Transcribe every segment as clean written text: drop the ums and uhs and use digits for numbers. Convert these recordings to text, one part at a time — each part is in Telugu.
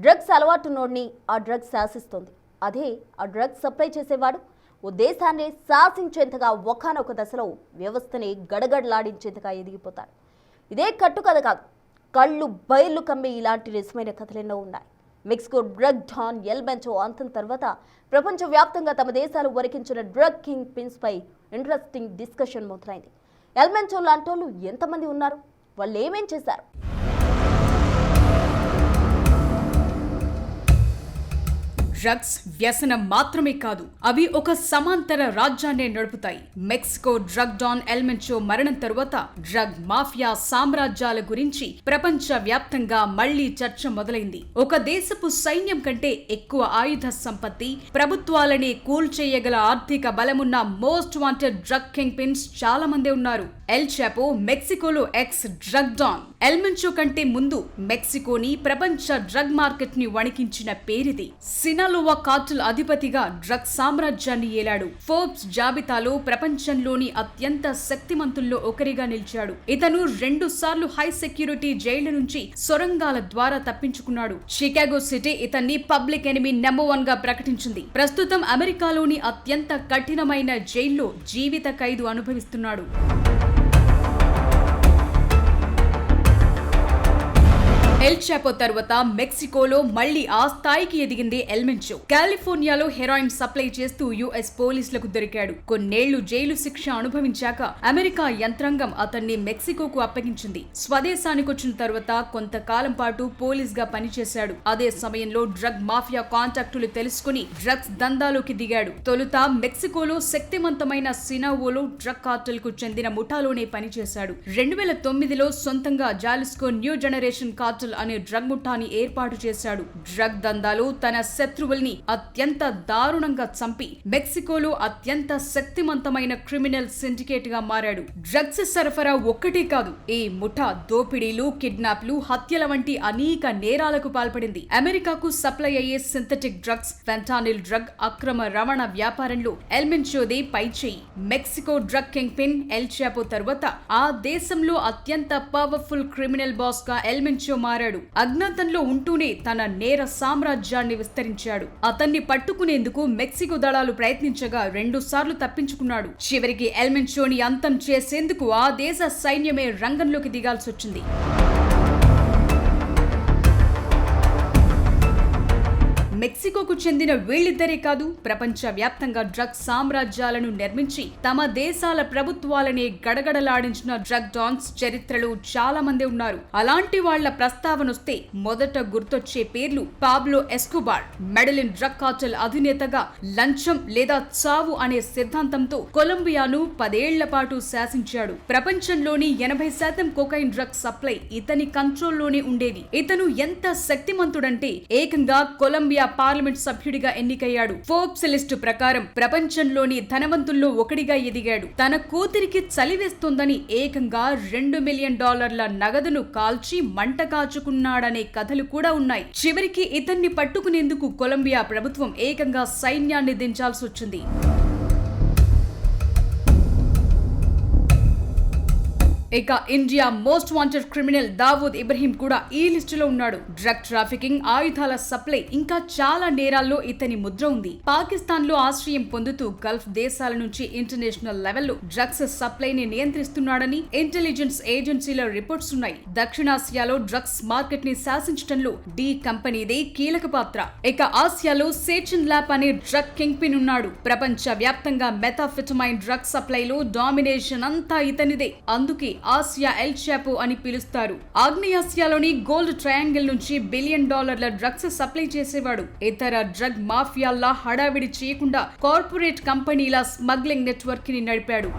డ్రగ్స్ అలవాటున్నోడిని ఆ డ్రగ్స్ శాసిస్తుంది. అదే ఆ డ్రగ్స్ సప్లై చేసేవాడు ఓ దేశాన్ని శాసించేంతగా ఒకానొక దశలో వ్యవస్థని గడగడలాడించేంతగా ఎదిగిపోతాడు. ఇదే కట్టుకథ కాదు, కళ్ళు బయళ్ళు కమ్మే ఇలాంటి నిజమైన కథలెన్నో ఉన్నాయి. మెక్సికో డ్రగ్ డాన్ ఎల్ బెంచో అంతం తర్వాత ప్రపంచవ్యాప్తంగా తమ దేశాలు వరికించిన డ్రగ్ కింగ్ పిన్స్ పై ఇంట్రెస్టింగ్ డిస్కషన్ మొదలైంది. ఎల్ బెంచో లాంటోళ్ళు ఎంతమంది ఉన్నారు, వాళ్ళు ఏమేం చేశారు? డ్రగ్స్ వ్యసనం మాత్రమే కాదు, అవి ఒక సమాంతర రాజ్యాన్నే నడుపుతాయి. మెక్సికో డ్రగ్ డాన్ ఎల్ బెంచో మరణం తరువాత డ్రగ్ మాఫియా సామ్రాజ్యాల గురించి ప్రపంచ వ్యాప్తంగా మళ్లీ చర్చ మొదలైంది. ఒక దేశపు సైన్యం కంటే ఎక్కువ ఆయుధ సంపత్తి, ప్రభుత్వాలని కూల్చేయగల ఆర్థిక బలమున్న most wanted drug kingpins చాలా మంది ఉన్నారు. ఎల్ చాపో మెక్సికోలో ex drug don. El Mencho కంటే ముందు మెక్సికోని ప్రపంచ డ్రగ్ మార్కెట్ ని వణికించిన పేరిది. సినాలోవా కార్టెల్ అధిపతిగా డ్రగ్ సామ్రాజ్యాన్ని ఏలాడు. ఫోర్బ్స్ జాబితాలో ప్రపంచంలోని అత్యంత శక్తిమంతుల్లో ఒకరిగా నిలిచాడు. ఇతను 2 సార్లు హై సెక్యూరిటీ జైళ్ల నుంచి సొరంగాల ద్వారా తప్పించుకున్నాడు. షికాగో సిటీ ఇతన్ని పబ్లిక్ ఎనిమీ నెంబర్ 1 గా ప్రకటించింది. ప్రస్తుతం అమెరికాలోని అత్యంత కఠినమైన జైల్లో జీవిత ఖైదు అనుభవిస్తున్నాడు. ఎల్ చాపో తర్వాత మెక్సికోలో మళ్లీ ఆ స్థాయికి ఎదిగింది ఎల్ బెంచో. కాలిఫోర్నియాలో హెరాయిన్ సప్లై చేస్తూ యుఎస్ పోలీసులకు దొరికాడు. కొన్నేళ్లు జైలు శిక్ష అనుభవించాక అమెరికా యంత్రాంగం అతన్ని మెక్సికోకు అప్పగించింది. స్వదేశానికొచ్చిన తర్వాత కొంతకాలం పాటు పోలీస్ గా పనిచేశాడు. అదే సమయంలో డ్రగ్ మాఫియా కాంటాక్టులు తెలుసుకుని డ్రగ్స్ దందాలోకి దిగాడు. తొలుత మెక్సికోలో శక్తివంతమైన సినావోలో డ్రగ్ కార్టెల్ కు చెందిన ముఠాలోనే పనిచేశాడు. 2009లో సొంతంగా జాలిస్కో న్యూ జనరేషన్ కార్టెల్ అనే డ్రగ్ ముఠాని ఏర్పాటు చేశాడు. డ్రగ్ దందాలో తన శత్రువుల్ని అత్యంత దారుణంగా చంపి మెక్సికోలో అత్యంత శక్తివంతమైన క్రిమినల్ సిండికేట్ గా మారాడు. డ్రగ్స్ సరఫరా ఒక్కటే కాదు, ఈ ముఠా దోపిడీలు, కిడ్నాప్లు, హత్యల వంటి అనేక నేరాలకు పాల్పడింది. అమెరికాకు సప్లై అయ్యే సింథటిక్ డ్రగ్స్, ఫెంటానిల్ డ్రగ్ అక్రమ రవాణా వ్యాపారంలో ఎల్ బెంచోదే పైచేయి. Mexico drug kingpin El Chapo తర్వాత ఆ దేశంలో అత్యంత పవర్ఫుల్ క్రిమినల్ బాస్ గా ఎల్ బెంచో మారాడు. అజ్ఞాతంలో ఉంటూనే తన నేర సామ్రాజ్యాన్ని విస్తరించాడు. అతన్ని పట్టుకునేందుకు మెక్సికో దళాలు ప్రయత్నించగా 2 సార్లు తప్పించుకున్నాడు. చివరికి ఎల్ బెంచోని అంతం చేసేందుకు ఆ దేశ సైన్యమే రంగంలోకి దిగాల్సొచ్చింది. మెక్సికోకు చెందిన వీళ్ళిద్దరే కాదు, ప్రపంచ వ్యాప్తంగా డ్రగ్ సామ్రాజ్యాలను నిర్మించి తమ దేశాల ప్రభుత్వాలనే గడగడలాడించిన డ్రగ్ డాన్స్ చరిత్రలో చాలా మంది ఉన్నారు. అలాంటి వాళ్ల ప్రస్తావనొస్తే మొదట గుర్తొచ్చే పేర్లు Pablo Escobar. Medellin drug Cartel అధినేతగా లంచం లేదా చావు అనే సిద్ధాంతంతో కొలంబియాను 10 ఏళ్ల పాటు శాసించాడు. ప్రపంచంలోని 80% కోకైన్ డ్రగ్ సప్లై ఇతని కంట్రోల్లోనే ఉండేది. ఇతను ఎంత శక్తిమంతుడంటే ఏకంగా కొలంబియా పార్లమెంట్ సభ్యుడిగా ఎన్నికయ్యాడు. ఫోర్బ్స్ లిస్టు ప్రకారం ప్రపంచంలోని ధనవంతుల్లో ఒకడిగా ఎదిగాడు. తన కూతురికి చలివేస్తోందని ఏకంగా $2 మిలియన్ నగదును కాల్చి మంట కాచుకున్నాడనే కథలు కూడా ఉన్నాయి. చివరికి ఇతన్ని పట్టుకునేందుకు కొలంబియా ప్రభుత్వం ఏకంగా సైన్యాన్ని దించాల్సొచ్చింది. ఇక India most wanted criminal Dawood Ibrahim కూడా ఈ లిస్టులో ఉన్నాడు. డ్రగ్ ట్రాఫికింగ్, ఆయుధాల సప్లై, ఇంకా చాలా నేరాల్లో ఇతని ముద్ర ఉంది. పాకిస్తాన్ లో ఆశ్రయం పొందుతూ గల్ఫ్ దేశాల నుంచి ఇంటర్నేషనల్ లెవెల్లో డ్రగ్స్ సప్లైని నియంత్రిస్తున్నాడని ఇంటెలిజెన్స్ ఏజెన్సీల రిపోర్ట్స్ ఉన్నాయి. దక్షిణాసియాలో డ్రగ్స్ మార్కెట్ ని శాసించడంలో డి కంపెనీదే కీలక పాత్ర. ఇక ఆసియాలో సేచన్ ల్యాప్ అనే డ్రగ్ కింగ్ పిన్ ఉన్నాడు. ప్రపంచ వ్యాప్తంగా మెథాఫెటమైన్ డ్రగ్ సప్లైలో డామినేషన్ అంతా ఇతనిదే. అందుకే ఆసియా ఎల్ చాపో అని పిలుస్తారు. ఆగ్నేయాసియాలోని గోల్డ్ ట్రయాంగిల్ నుంచి $1 బిలియన్ డ్రగ్స్ సప్లై చేసేవాడు. ఇతర డ్రగ్ మాఫియాల్లా హడావిడి చేయకుండా కార్పొరేట్ కంపెనీల స్మగ్లింగ్ నెట్వర్క్ ని నడిపాడు.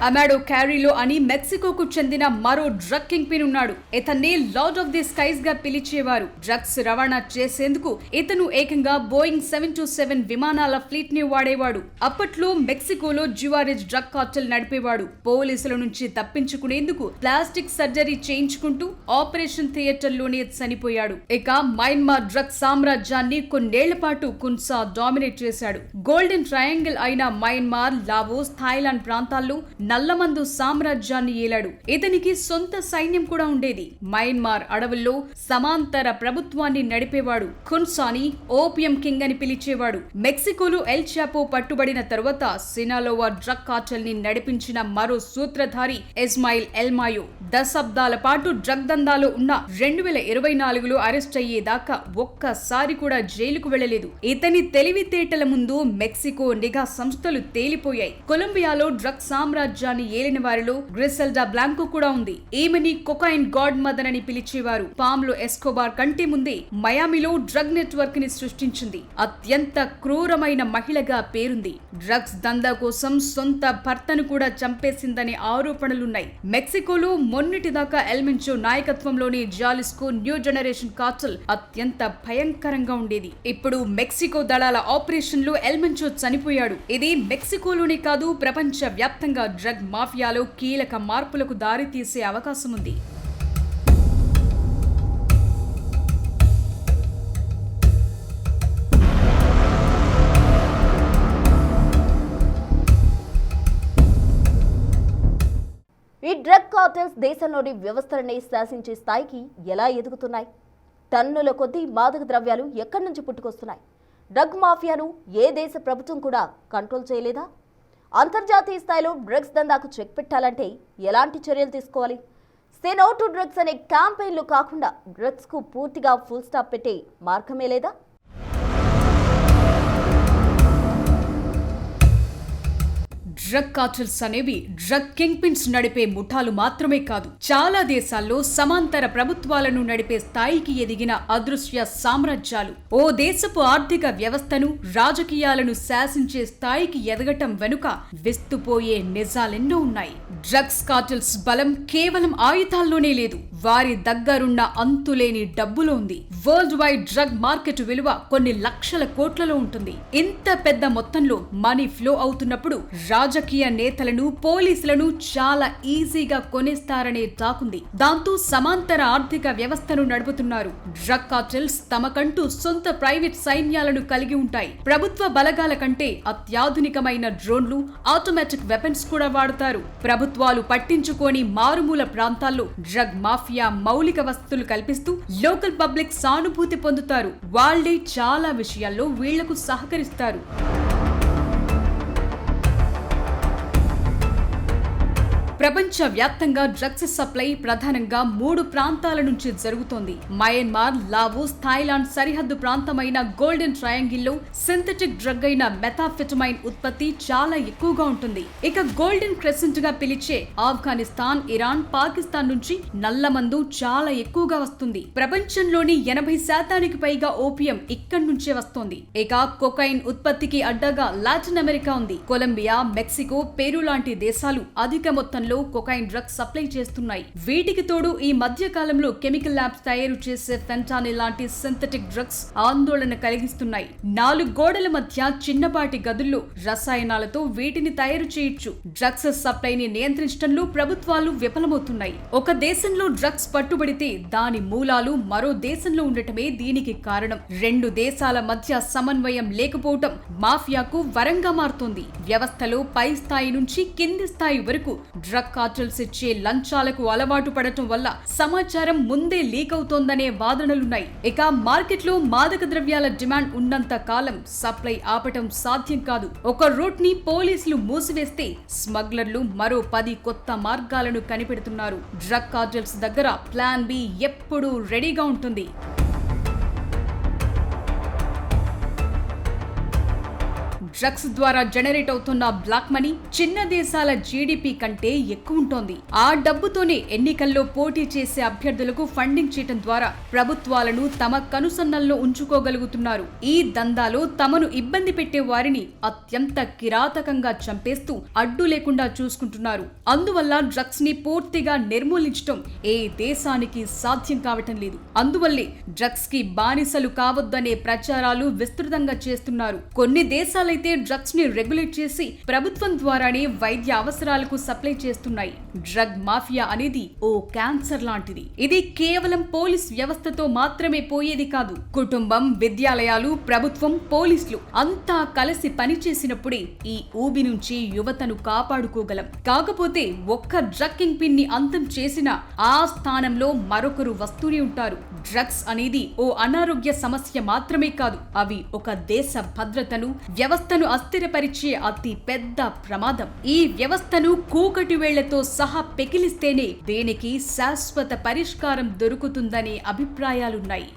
అమాడో క్యారీలో అని మెక్సికోకు చెందిన మరో డ్రగ్ కింగ్ పిన్ ఉన్నాడు. ఇతన్ని లార్డ్ ఆఫ్ ది స్కైస్ గా పిలిచేవారు. డ్రగ్స్ రవాణా చేసేందుకు ఇతను ఏకంగా బోయింగ్ 727 విమానాల ఫ్లీట్ ని వాడేవాడు. అప్పట్లో మెక్సికోలో జ్యువారెజ్ డ్రగ్ కార్టెల్ నడిపేవాడు. పోలీసుల నుంచి తప్పించుకునేందుకు ప్లాస్టిక్ సర్జరీ చేయించుకుంటూ ఆపరేషన్ థియేటర్ లోనే చనిపోయాడు. ఇక మయన్మార్ డ్రగ్ సామ్రాజ్యాన్ని కొన్నేళ్ల పాటు కున్సా డామినేట్ చేశాడు. గోల్డెన్ ట్రయాంగిల్ అయిన మయన్మార్, లావోస్, థాయిలాండ్ ప్రాంతాల్లో నల్లమందు సామ్రాజ్యాన్ని ఏలాడు. ఇతనికి సొంత సైన్యం కూడా ఉండేది. మయన్మార్ అడవుల్లో సమాంతర ప్రభుత్వాన్ని నడిపేవాడు. ఖున్సాని ఓపియం కింగ్ అని పిలిచేవాడు. మెక్సికోలో ఎల్ చాపో పట్టుబడిన తరువాత సినాలోవా డ్రగ్ కార్టెల్ ని నడిపించిన మరో సూత్రధారి ఇస్మాయిల్ ఎల్ మాయో. దశాబ్దాల పాటు డ్రగ్ దందాలో ఉన్న 2024లో అరెస్ట్ అయ్యేదాకా ఒక్కసారి కూడా జైలుకు వెళ్లలేదు. ఇతని తెలివితేటల ముందు మెక్సికో నిఘా సంస్థలు తేలిపోయాయి. కొలంబియాలో డ్రగ్ సామ్రాజ్యాన్ని ఏలిన వారిలో గ్రిసెల్డా బ్లాంకో కూడా ఉంది. ఈమెని కొకైన్ గాడ్ మదర్ అని పిలిచేవారు. పామ్లో ఎస్కోబార్ కంటే ముందే మయామిలో డ్రగ్ నెట్వర్క్ ని సృష్టించింది. అత్యంత క్రూరమైన మహిళగా పేరుంది. డ్రగ్స్ దందా కోసం సొంత భర్తను కూడా చంపేసిందనే ఆరోపణలున్నాయి. మెక్సికోలో మొన్నటిదాకా ఎల్మెంచో నాయకత్వంలోని జాలిస్కో న్యూ జనరేషన్ కార్టెల్ అత్యంత భయంకరంగా ఉండేది. ఇప్పుడు మెక్సికో దళాల ఆపరేషన్ లో ఎల్మెంచో చనిపోయాడు. ఇది మెక్సికోలోనే కాదు, ప్రపంచ వ్యాప్తంగా డ్రగ్ మాఫియాలో కీలక మార్పులకు దారితీసే అవకాశం ఉంది. ఈ డ్రగ్ కార్టెల్స్ దేశంలోని వ్యవస్థలనే శాసించే స్థాయికి ఎలా ఎదుగుతున్నాయి? టన్నుల కొద్దీ మాదక ద్రవ్యాలు ఎక్కడి నుంచి పుట్టుకొస్తున్నాయి? డ్రగ్ మాఫియాను ఏ దేశ ప్రభుత్వం కూడా కంట్రోల్ చేయలేదా? అంతర్జాతీయ స్థాయిలో డ్రగ్స్ దందాకు చెక్ పెట్టాలంటే ఎలాంటి చర్యలు తీసుకోవాలి? సే నో టు డ్రగ్స్ అనే క్యాంపెయిన్లు కాకుండా డ్రగ్స్కు పూర్తిగా ఫుల్ స్టాప్ పెట్టే మార్గమే లేదా? డ్రగ్ కార్టెల్స్ అనేవి డ్రగ్ కింగ్ పిన్స్ నడిపే ముఠాలు మాత్రమే కాదు, చాలా దేశాల్లో సమాంతర ప్రభుత్వాలను నడిపే స్థాయికి ఎదిగిన అదృశ్య సామ్రాజ్యాలు. ఓ దేశపు ఆర్థిక వ్యవస్థను, రాజకీయాలను శాసించే స్థాయికి ఎదగటం వెనుక విస్తుపోయే నిజాలెన్నో ఉన్నాయి. డ్రగ్స్ కార్టెల్స్ బలం కేవలం ఆయుధాల్లోనే లేదు, వారి దగ్గరున్న అంతులేని డబ్బులో ఉంది. వరల్డ్ వైడ్ డ్రగ్ మార్కెట్ విలువ కొన్ని లక్షల కోట్లలో ఉంటుంది. ఇంత పెద్ద మొత్తంలో మనీ ఫ్లో అవుతున్నప్పుడు రాజకీయ నేతలను, పోలీసులను చాలా ఈజీగా కొనేస్తారనే టాకుంది. దాంతో సమాంతర ఆర్థిక వ్యవస్థను నడుపుతున్నారు. డ్రగ్ కార్టెల్స్ తమకంటూ సొంత ప్రైవేట్ సైన్యాలను కలిగి ఉంటాయి. ప్రభుత్వ బలగాల కంటే అత్యాధునికమైన డ్రోన్లు, ఆటోమేటిక్ వెపన్స్ కూడా వాడతారు. ప్రభుత్వాలు పట్టించుకోని మారుమూల ప్రాంతాల్లో డ్రగ్ మాఫియా మౌలిక వసతులు కల్పిస్తూ లోకల్ పబ్లిక్ సానుభూతి పొందుతారు. వాళ్లే చాలా విషయాల్లో వీళ్లకు సహకరిస్తారు. ప్రపంచ వ్యాప్తంగా డ్రగ్స్ సప్లై ప్రధానంగా 3 ప్రాంతాల నుంచి జరుగుతోంది. మయన్మార్, లావోస్, థాయిలాండ్ సరిహద్దు ప్రాంతమైన గోల్డెన్ ట్రయాంగిల్లో సింథటిక్ డ్రగ్ అయిన మెథాఫెటమైన్ ఉత్పత్తి చాలా ఎక్కువగా ఉంటుంది. ఇక గోల్డెన్ క్రెసెంట్ గా పిలిచే ఆఫ్ఘనిస్తాన్, ఇరాన్, పాకిస్తాన్ నుంచి నల్లమందు చాలా ఎక్కువగా వస్తుంది. ప్రపంచంలోని 80% పైగా ఓపియం ఇక్కడి నుంచే వస్తోంది. ఇక కొకైన్ ఉత్పత్తికి అడ్డగా లాటిన్ అమెరికా ఉంది. కొలంబియా, మెక్సికో, పెరు లాంటి దేశాలు అధిక మొత్తంలో కొకైన్ డ్రగ్స్ సప్లై చేస్తున్నాయి. వీటికి తోడు ఈ మధ్య కాలంలో కెమికల్ ల్యాబ్స్ తయారు చేసే ఫెంటానిల్ లాంటి సింథటిక్ డ్రగ్స్ ఆందోళన కలిగిస్తున్నాయి. 4 గోడల మధ్య చిన్నపాటి గదుల్లో రసాయనాలతో వీటిని తయారు చేయొచ్చు. డ్రగ్స్ సప్లైని నియంత్రించడంలో ప్రభుత్వాలు విఫలమవుతున్నాయి. ఒక దేశంలో డ్రగ్స్ పట్టుబడితే దాని మూలాలు మరో దేశంలో ఉండటమే దీనికి కారణం. 2 దేశాల మధ్య సమన్వయం లేకపోవటం మాఫియాకు వరంగా మారుతోంది. వ్యవస్థలో పై స్థాయి నుంచి కింది స్థాయి వరకు డ్రగ్ కార్టెల్స్ ఇచ్చే లంచాలకు అలవాటు పడటం వల్ల సమాచారం ముందే లీక్ అవుతోందనే వాదనలున్నాయి. ఇక మార్కెట్లో మాదక ద్రవ్యాల డిమాండ్ ఉన్నంత కాలం సప్లై ఆపటం సాధ్యం కాదు. ఒక రూట్ ని పోలీసులు మూసివేస్తే స్మగ్లర్లు మరో 10 కొత్త మార్గాలను కనిపెడుతున్నారు. డ్రగ్ కార్టెల్స్ దగ్గర ప్లాన్ బి ఎప్పుడూ రెడీగా ఉంటుంది. డ్రగ్స్ ద్వారా జనరేట్ అవుతున్న బ్లాక్ మనీ చిన్న దేశాల జీడీపీ కంటే ఎక్కువ ఉంటోంది. ఆ డబ్బుతోనే ఎన్నికల్లో పోటీ చేసే అభ్యర్థులకు ఫండింగ్ చేయడం ద్వారా ప్రభుత్వాలను తమ కనుసన్నల్లో ఉంచుకోగలుగుతున్నారు. ఈ దందాలో తమను ఇబ్బంది పెట్టే వారిని అత్యంత కిరాతకంగా చంపేస్తూ అడ్డు లేకుండా చూసుకుంటున్నారు. అందువల్ల డ్రగ్స్ ని పూర్తిగా నిర్మూలించడం ఏ దేశానికి సాధ్యం కావటం లేదు. అందువల్లే డ్రగ్స్ కి బానిసలు కావద్దనే ప్రచారాలు విస్తృతంగా చేస్తున్నారు. కొన్ని దేశాలైతే ప్రభుత్వాలైతే డ్రగ్స్ ని రెగ్యులేట్ చేసి ప్రభుత్వం ద్వారానే వైద్య అవసరాలకు సప్లై చేస్తున్నాయి. డ్రగ్ మాఫియా అనేది ఓ క్యాన్సర్ లాంటిది. ఇది కేవలం పోలీస్ వ్యవస్థతో మాత్రమే పోయేది కాదు. కుటుంబం, విద్యాలయాలు, ప్రభుత్వం, పోలీసులు అంతా కలిసి పనిచేసినప్పుడే ఈ ఊబి నుంచి యువతను కాపాడుకోగలం. కాకపోతే ఒక్క డ్రగ్ కింగ్ పిన్ ని అంతం చేసిన ఆ స్థానంలో మరొకరు వస్తూనే ఉంటారు. డ్రగ్స్ అనేది ఓ అనారోగ్య సమస్య మాత్రమే కాదు, అవి ఒక దేశ భద్రతను, వ్యవస్థను అస్థిరపరిచే అతి పెద్ద ప్రమాదం. ఈ వ్యవస్థను కూకటి వేళ్లతో సహా పెకిలిస్తేనే దీనికి శాశ్వత పరిష్కారం దొరుకుతుందనే అభిప్రాయాలున్నాయి.